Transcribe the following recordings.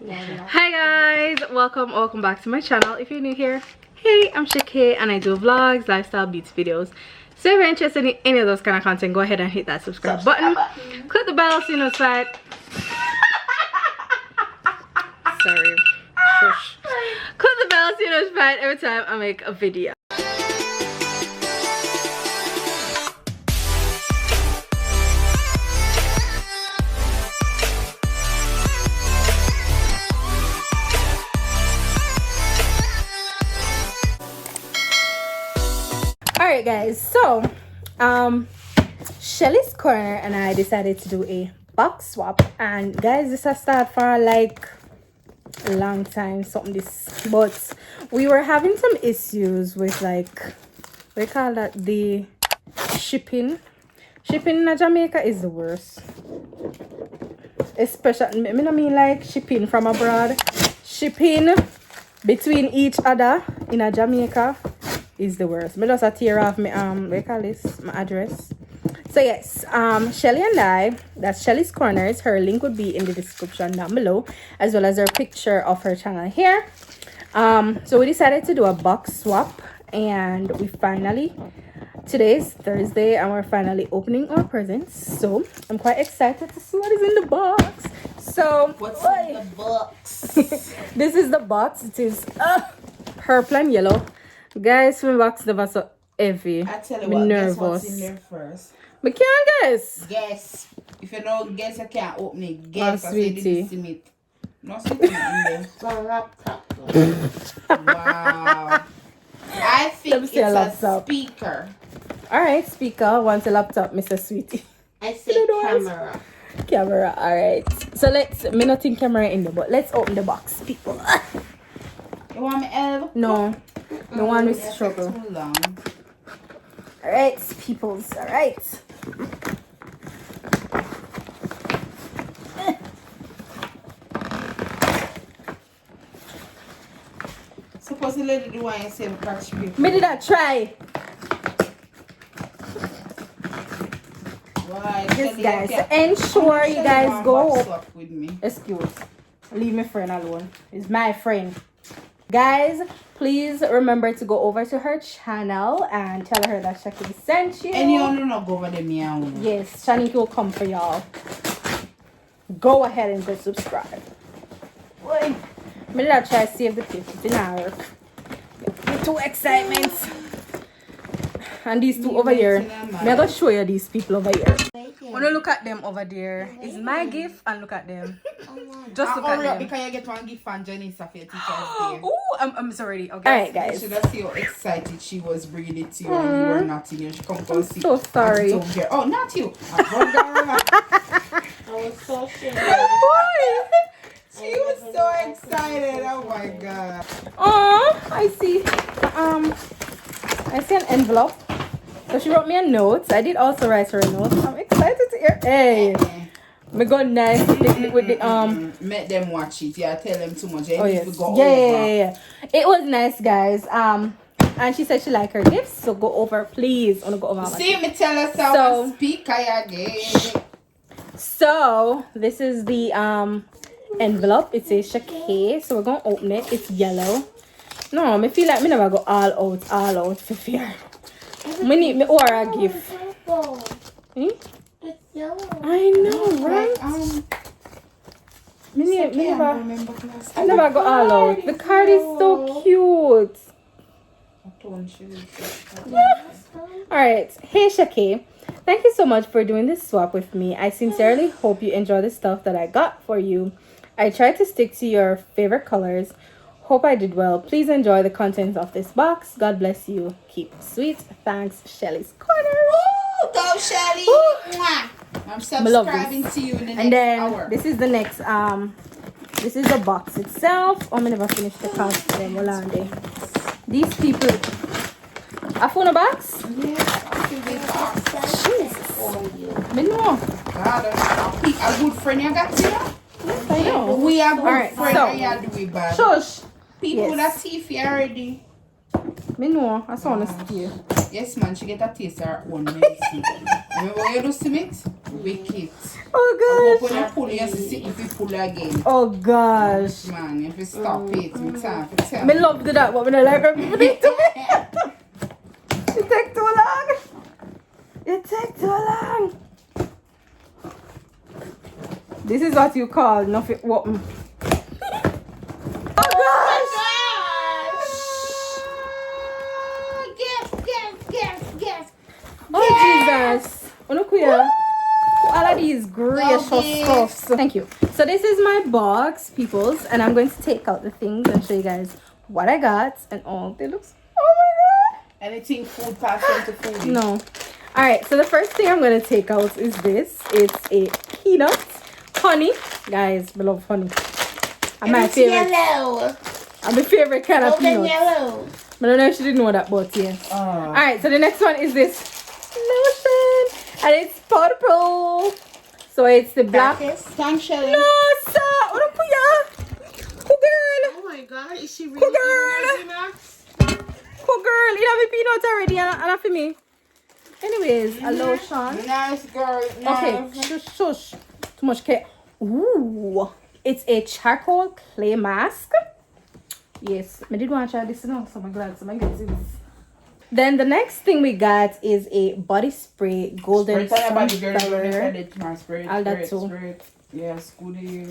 Hi guys, welcome back to my channel. If you're new here, hey, I'm Shakay and I do vlogs, lifestyle, beats videos. So if you're interested in any of those kind of content, go ahead and hit that subscribe button. Click the bell so you know it's right. Sorry. Shush. Click the bell so you know it's right every time I make a video. Alright guys, so Shelly's corner and I decided to do a box swap, and guys, this has started for like a long time, but we were having some issues with like, we call that the shipping in Jamaica is the worst, especially, I mean like shipping from abroad, shipping between each other in a Jamaica is the worst. Me just tear off my we call this, my address. So yes, Shelly and I, that's Shelly's Corners, her link would be in the description down below, as well as her picture of her channel here. So we decided to do a box swap, and we finally, today's Thursday and we're finally opening our presents, so I'm quite excited to see what is in the box. So what's in the box? This is the box. It is purple and yellow. Guys, my box never so heavy. I tell you I'm what, nervous. guess what's in there first? But can't guess. Guess. If you don't guess, you can't open it. Guess. Oh, sweetie. No sweetie in there. Laptop. Wow. I think it's a speaker. Alright, speaker. Want a laptop, Mr. Sweetie. I say camera. Camera, alright. So me not think camera in there, but let's open the box, people. You want me help? No. The one with struggle. Too long. Alright, peoples. Alright. Supposedly the one you say catch people. Me did I try. Why? Yes, guys. Ensure you guys go. With me. Excuse. Leave my friend alone. It's my friend. Guys, please remember to go over to her channel and tell her that Shakay sent you. And you don't know go over there, meow. Yes, Shanique will come for y'all. Go ahead and go subscribe. Wait, me let try to save the pictures in our two excitements. And these two over here, I'm gonna show you these people over here. When you look at them over there, it's my gift, and look at them. Just look at them. Because you get one gift from Jenny for your teacher's day. Oh, I'm sorry. Okay. Alright, guys. You should have seen how excited she was bringing it to you when you were not in here. She come to see. So sorry. Oh, not you. I was so sure. She was so excited. Oh my god. Oh, I see an envelope. So she wrote me a note. I did also write her a note. I'm excited to hear. Hey, me go nice with the Make them watch it. Yeah, tell them too much. Oh yes. Yeah. It was nice, guys. And she said she liked her gifts. So go over, please. I wanna go over. See me tell us how to speak again. So this is the envelope. It says Shakay. So we're gonna open it. It's yellow. No, I feel like me never go all out for fear. Me need me or a gift. Hmm? It's yellow. I know, right? I never go all out. The card is so cute. Alright. Hey Shakay. Thank you so much for doing this swap with me. I sincerely hope you enjoy the stuff that I got for you. I tried to stick to your favorite colors. Hope I did well. Please enjoy the contents of this box. God bless you. Keep sweet. Thanks, Shelly's Corner. Woo! Go, Shelly. I'm subscribing to you in the next hour. This is the next this is the box itself. Oh, I never finished the cards for them. These people. A phone box? Yes, Jesus. Me know. God, a good friend you got here? Yes, I know. We are good friends. So, and you do it bad. Shush. People that see if you already. Me know. I saw on the Yes, man, she get a taste of her own medicine. Remember what you do to it? Wicked. Oh When gosh. you pull, you see if you pull again. Oh gosh. Man, if you stop it, it's time to tell Me love to that, but me don't like when people do it to me. It take too long. It take too long. This is what you call nothing. What? Oh gosh! Guess. Oh Jesus! Oh look here. All of these gracious stuffs. Thank you. So this is my box, peoples, and I'm going to take out the things and show you guys what I got and all. They look. Oh my god! Anything food passed into food? No. All right. So the first thing I'm going to take out is this. It's a peanut honey, guys. I love honey. I'm my favorite. Yellow. I'm my favorite kind of Golden peanut. yellow. I don't know if she didn't know that, but yes. Oh. All right. So the next one is this lotion, and it's purple. So it's the black. Thanks, Shelly. No, sir. What up, ya? Cool girl. Oh my god, is she really Cool girl. eating her Cool girl. You have a peanut already, and for me. Anyways, a lotion. Nice girl. Okay, Nice. shush. Too much care. Ooh, it's a charcoal clay mask. Yes, I did want to try this now, so I'm glad. So I'm going to this. Then the next thing we got is a body spray, golden sunflower. All that too. Yes, goodie.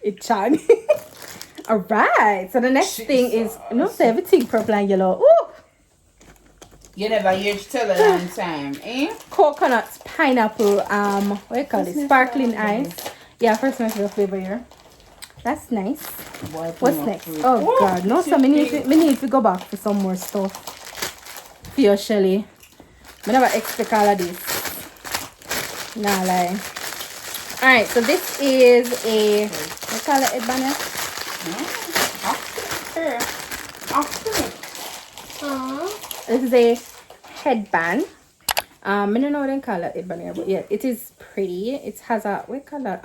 It's shiny. All right. So the next thing is everything purple and yellow. Ooh, You never hear tell a long time, eh? coconut, pineapple. What do you call it? Sparkling ice. Yeah, first my favorite flavor here. That's nice. What's next? Oh god, no, so we need to go back for some more stuff. For your Shelly. I never expect all of this. Nah lie. Alright, so this is a what call it, Banner? This is a headband. I don't know what they call it, Banner, but yeah, it is pretty. It has a what call it?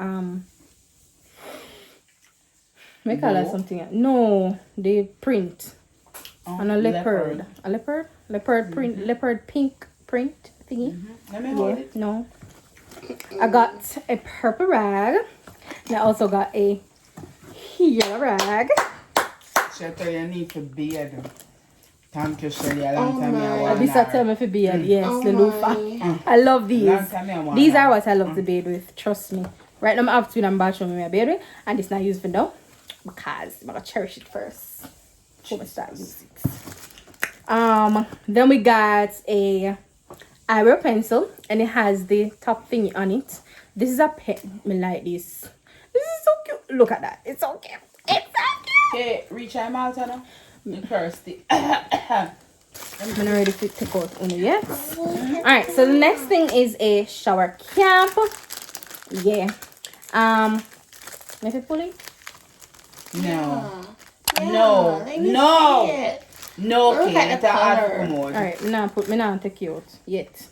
Make color something. No, the print on a leopard. A leopard print, leopard pink print thingy. Let me hold it. No. I got a purple rag. And I also got a yellow rag. Shelly, you need to beard. Thank you, Shelly. A long time I want. This I tell me for beard. Yes, the loofah. I love these. These are what I love to bathe with. Trust me. Right now I have two in the bathroom in my bathe with, and it's not used for now. Because I'm gonna cherish it first before I start using it. Then we got a eyebrow pencil, and it has the top thingy on it. This is a pen. I like this. This is so cute. Look at that. It's so cute. It's so cute. Okay, reach your mouth now. You thirsty. I'm not ready to take out only yet. Alright, so the next thing is a shower cap. Yeah. Let me pull it. No. Yeah, let me No. see it. No, Look okay. at the color. Alright, me not take you out yet.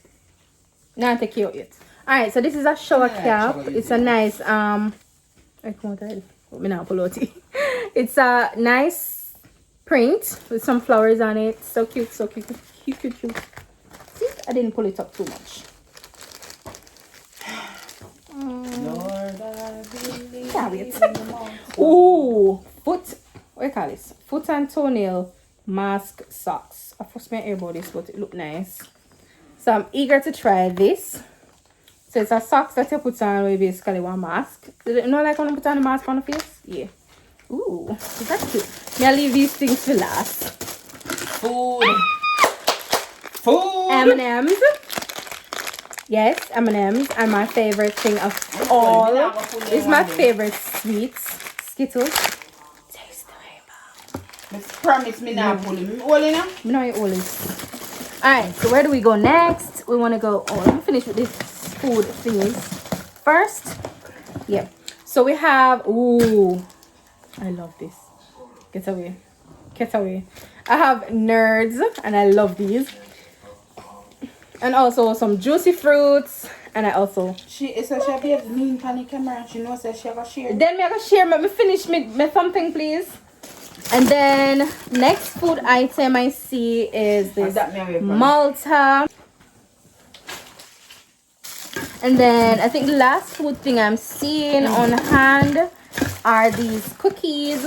Not take you out yet. Alright, so this is a shower cap. It's a nice I can't tell. Me not pull out it. It's a nice print with some flowers on it. So cute, so cute. Cute. See, I didn't pull it up too much. Lord, I believe. Yeah, wait. Ooh, what do you call this? Foot and toenail mask socks. I first made about this, but it look nice. So I'm eager to try this. So it's a socks that you put on with basically one mask. You know, like when you put on a mask on the face? Yeah. Ooh, that's cute. I'll leave these things for last. Food. M&M's. Yes, M&M's are my favorite thing of all. It's my favorite sweets. Skittles. Taste the rainbow. Promise me now, pull him. All in now? You know you always. Alright, so where do we go next? We want to go. Oh, let me finish with this food thingies first. Yeah. So we have. Ooh. I love this. Get away. Get away. I have Nerds, and I love these. And also some juicy fruits. And I also... She have mean on the camera. She knows that she have a share. Then me I go share. Me finish me something, please. And then next food item I see is this Malta. And then I think the last food thing I'm seeing on hand are these cookies.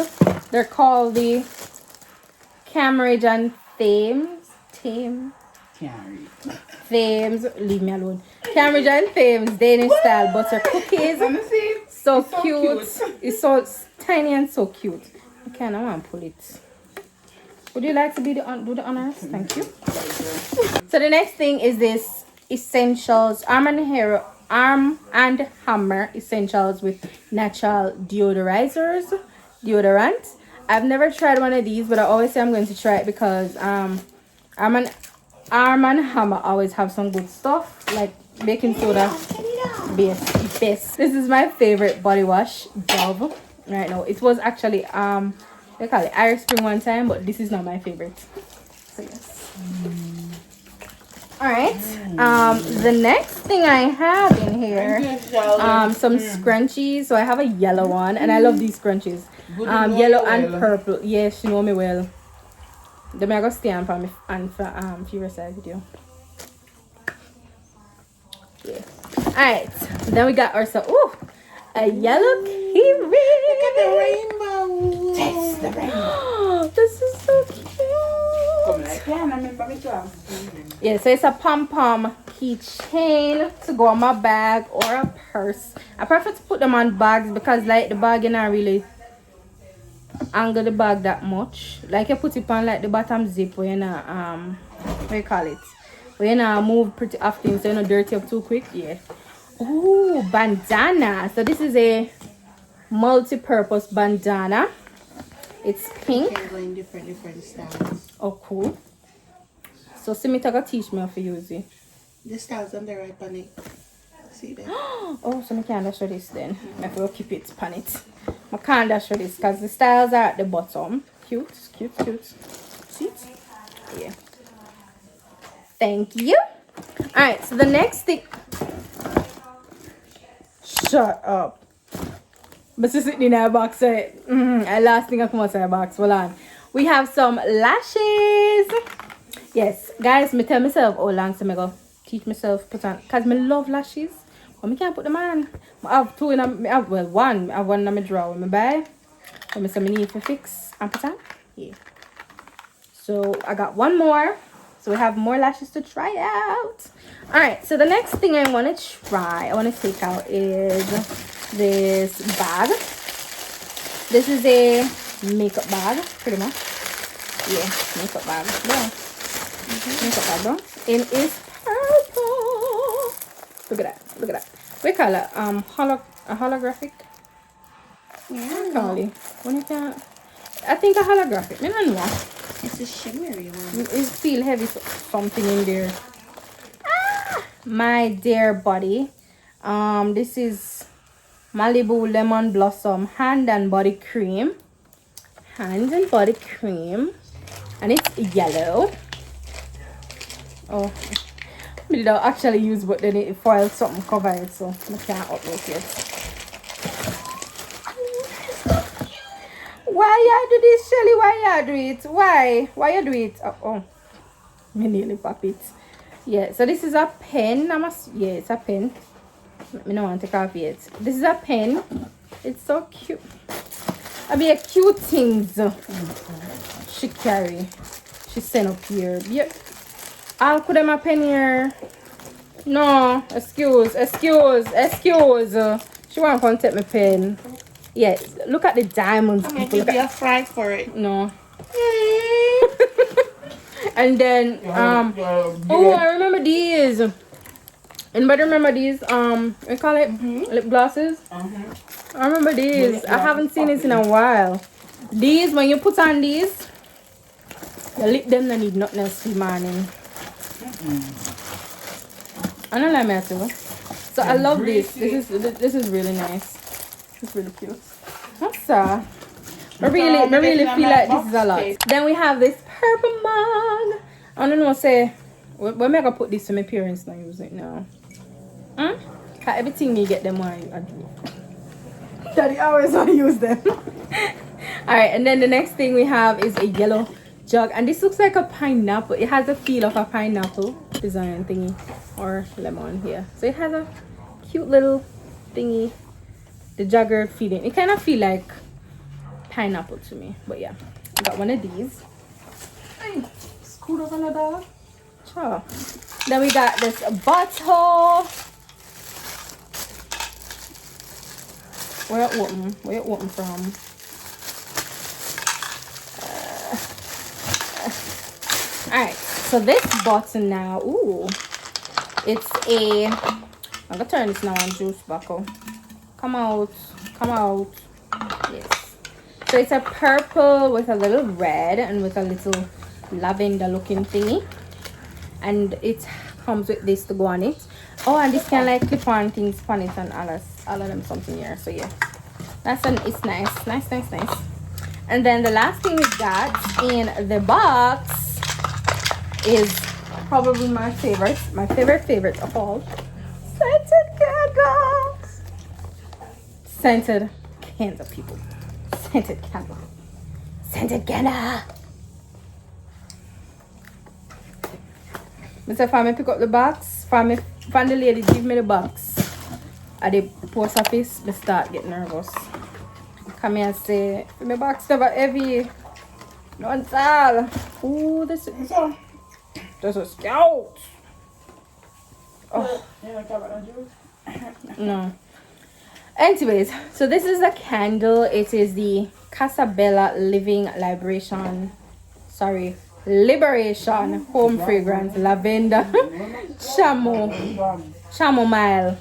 They're called the Jamaican Fames, leave me alone. Jamaican Fames Danish style butter cookies. So cute. It's so tiny and so cute. Okay, now I want to pull it. Would you like to do the honors? Thank you. So the next thing is this Essentials Arm and Hammer Essentials with natural deodorant. I've never tried one of these, but I always say I'm going to try it because Arm and Hammer always have some good stuff like baking soda. Best. This is my favorite body wash, Dove. Right now, it was actually they call it Irish Spring one time, but this is not my favorite. So yes. All right. The next thing I have in here, some scrunchies. So I have a yellow one, and I love these scrunchies. Yellow and purple. Yes, you know me well. Then I go stand for me and for Furious side video. Yeah. All right. Then we got ourselves a yellow kiwi. Look at the rainbow. Taste the rainbow. This is so cute. Yeah, so it's a pom-pom keychain to go on my bag or a purse. I prefer to put them on bags because like the bag, you not really angle the bag that much. Like you put it on like the bottom zip where you not what you call it? Where you not move pretty often so you not dirty up too quick. Yeah. Oh, bandana. So this is a multi-purpose bandana. It's pink. You can go in different styles. Oh, cool. So Simita gonna teach me how to use it. The styles on the right on it. See that? Oh, so I can't show this then. I have to keep it on it. I can't show this because the styles are at the bottom. Cute. See it? Yeah. Thank you. Alright, so the next thing. Shut up. But she's sitting in our box. So last thing I come out of our box. Hold on. We have some lashes. Yes, guys, me tell myself how long so I go teach myself put on. Because I love lashes. But I can't put them on. I have two in a, one. I have one in my drawer when I buy. When I say I need to fix and put on. Yeah. So I got one more. So we have more lashes to try out. Alright, so the next thing I want to try, I want to take out is this bag. This is a makeup bag, pretty much. Yeah, makeup bag. Yeah. Makeup bag, bro. It is purple. Look at that. We call it holographic. Yeah. Call it. When you can, I think a holographic. I don't know. It's a shimmery one. It feel heavy, something in there. My dear body, this is Malibu Lemon Blossom hand and body cream, and it's yellow. Oh, I did actually use, but then it foiled something cover it, so I can't upload it. Why you do this, Shelly? Why you do it? Why you do it? Oh, me nearly pop it. Yeah, so this is a pen. Yeah, it's a pen. Me don't want to take off yet. This is a pen. It's so cute. I mean, cute things she carry. She sent up here. Yeah. I'll put them a pen here. No, excuse. She want to come take my pen. Yeah, look at the diamonds. I'm going to give you a fry for it. No. And then oh, I remember these. Anybody remember these we call it lip glosses? I remember these. I haven't seen this in a while. These, when you put on these, your lip them don't need nothing else this morning. I don't like that too. So I love this. This is really nice. It's really cute. That's I really feel like this is a lot. Then we have this purple mug. I don't know, say when am I gonna put this to my parents now use it now? Everything you get them one I do. Daddy always want to use them. All right, and then the next thing we have is a yellow jug, and this looks like a pineapple. It has a feel of a pineapple design thingy or lemon here. So it has a cute little thingy. The jugger feeling. It kind of feel like pineapple to me, but yeah, I got one of these. Hey, screwed up on the dog. Sure. Then we got this bottle. Where it open from? Alright, so this bottle now, ooh, it's a, I'm gonna turn this now on juice buckle. Come out, yes. So it's a purple with a little red and with a little lavender looking thingy. And it comes with this to go on it. Oh, and this can like clip on things on it and all of them something here. So yeah, it's nice. And then the last thing we got in the box is probably my favorite of all. Scented candles. Scented candle, people. Scented candle. Mr. Farmer pick up the box. Find the lady give me the box. At the post office, I start getting nervous. Come here and say, my box never heavy. No one's all. Ooh, this is a scout. Oh. No. Anyways, so this is a candle. It is the Casabella Liberation Home Fragrance Lavender Chamomile,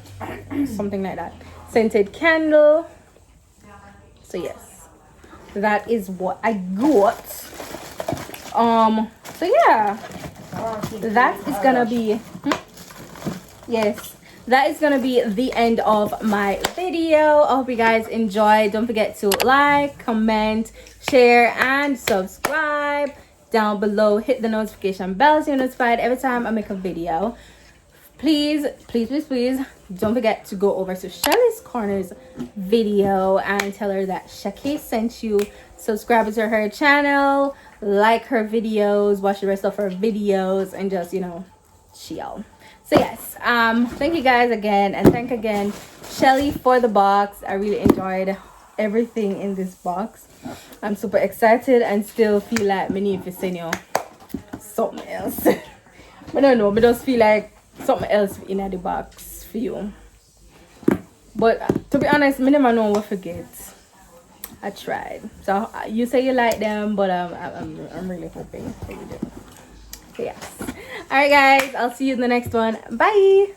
something like that. Scented candle. So yes, that is what I got. So yeah, that is gonna be yes, that is gonna be the end of my video. I hope you guys enjoyed. Don't forget to like, comment, share, and subscribe down below. Hit the notification bell so you're notified every time I make a video. Please don't forget to go over to Shelly's Corner's video and tell her that Shakay sent you. Subscribe to her channel, like her videos, watch the rest of her videos, and just, you know, chill. So yes, thank you guys again, and thank again Shelly for the box. I really enjoyed everything in this box. I'm super excited and still feel like me need to say, you know, something else. I don't know, I just feel like something else in the box for you. But to be honest, I never know what to get. I tried. So you say you like them, but I'm really hoping that you do. So yes. Alright guys, I'll see you in the next one. Bye.